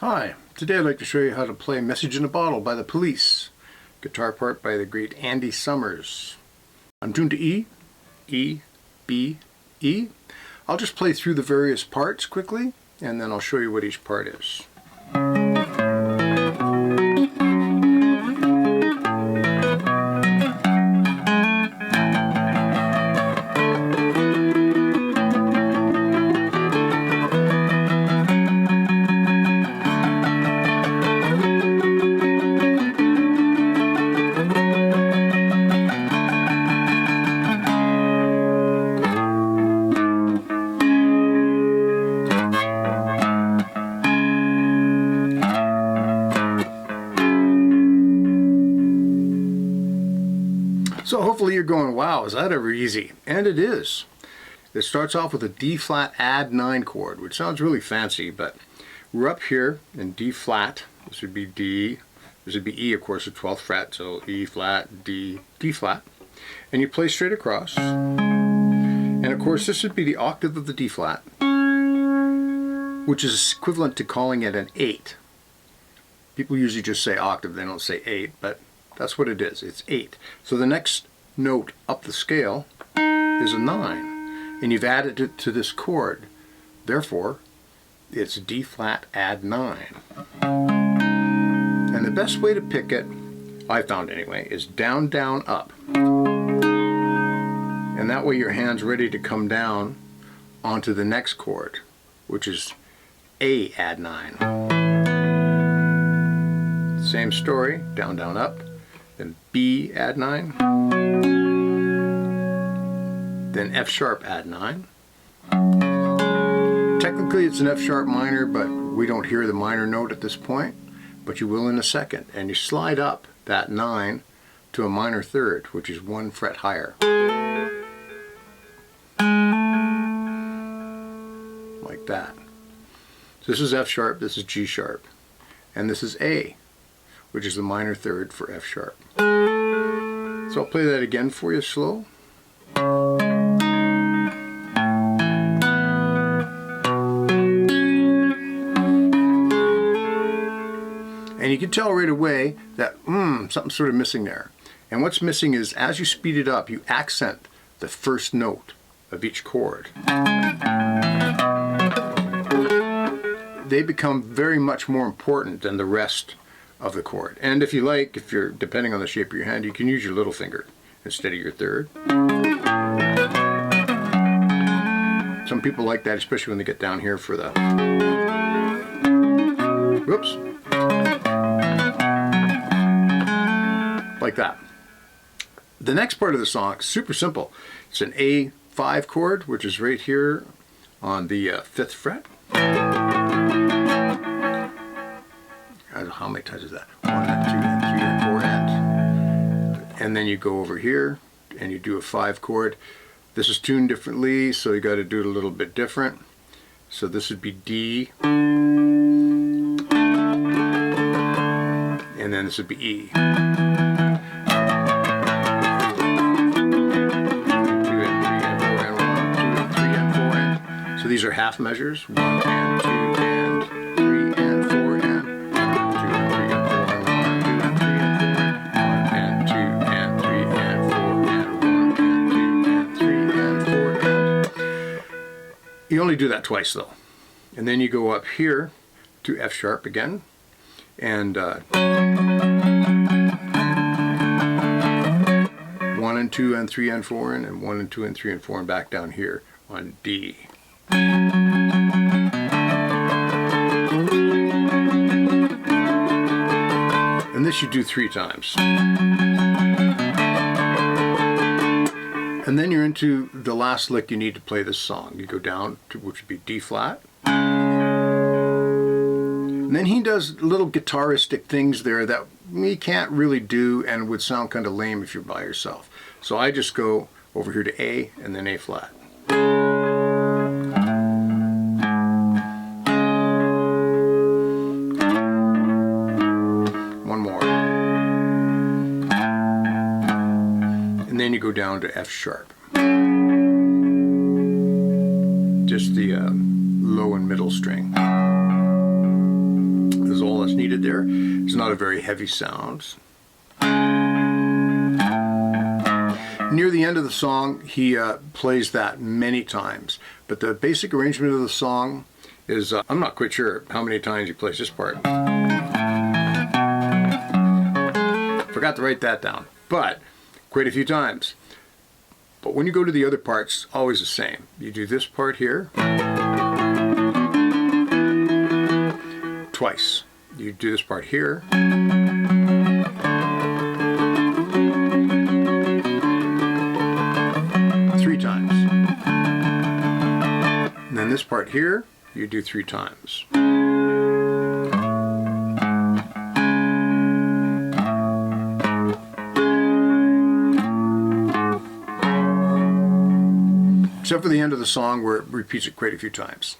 Hi, today I'd like to show you how to play Message in a Bottle by the Police, guitar part by the great Andy Summers. I'm tuned to E, E, B, E. I'll just play through the various parts quickly and then I'll show you what each part is. So hopefully you're going, wow, is that ever easy? And it is. It starts off with a D flat add 9 chord, which sounds really fancy, but we're up here in D flat. This would be D. This would be E, of course, the 12th fret, so E flat, D, D flat. And you play straight across. And of course, this would be the octave of the D flat, which is equivalent to calling it an 8. People usually just say octave, they don't say 8, but that's what it is. It's 8. So the next note up the scale is a 9. And you've added it to this chord. Therefore, it's D flat add 9. And the best way to pick it, I found anyway, is down, down, up. And that way your hand's ready to come down onto the next chord, which is A add 9. Same story, down, down, up. Then B add 9, then F sharp add 9. Technically it's an F sharp minor, but we don't hear the minor note at this point, but you will in a second. And you slide up that 9 to a minor third, which is 1 fret higher. Like that. So this is F sharp, this is G sharp, and this is A, which is the minor third for F sharp. So I'll play that again for you slow. And you can tell right away that something's sort of missing there. And what's missing is, as you speed it up, you accent the first note of each chord. They become very much more important than the rest of the chord. And if you like, if you're depending on the shape of your hand, you can use your little finger instead of your third. Some people like that, especially when they get down here for the whoops, like that. The next part of the song is super simple. It's an A5 chord, which is right here on the 5th fret. How many times is that? 1 and 2 and 3 and 4 and then you go over here and you do a 5 chord. This is tuned differently, so you got to do it a little bit different. So this would be D, and then this would be E. 2 and 3 and 4 and 1, 2 and 3 and 4 and. So these are half measures. 1 and 2 and 3 and 4 and. You only do that twice though. And then you go up here to F sharp again, and 1 and 2 and 3 and 4 and 1 and 2 and 3 and 4 and back down here on D. And this you do 3 times. And then you're into the last lick you need to play this song. You go down to, which would be D flat. And then he does little guitaristic things there that we can't really do and would sound kind of lame if you're by yourself. So I just go over here to A and then A flat. One more. And then you go down to F sharp. Just the low and middle string. is all that's needed there. It's not a very heavy sound. Near the end of the song, he plays that many times. But the basic arrangement of the song is, I'm not quite sure how many times he plays this part. Forgot to write that down, but quite a few times. But when you go to the other parts, always the same. You do this part here twice. You do this part here. Three times. And then this part here, you do 3 times. Except for the end of the song where it repeats it quite a few times.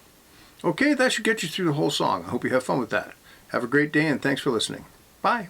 Okay, that should get you through the whole song. I hope you have fun with that. Have a great day and thanks for listening. Bye.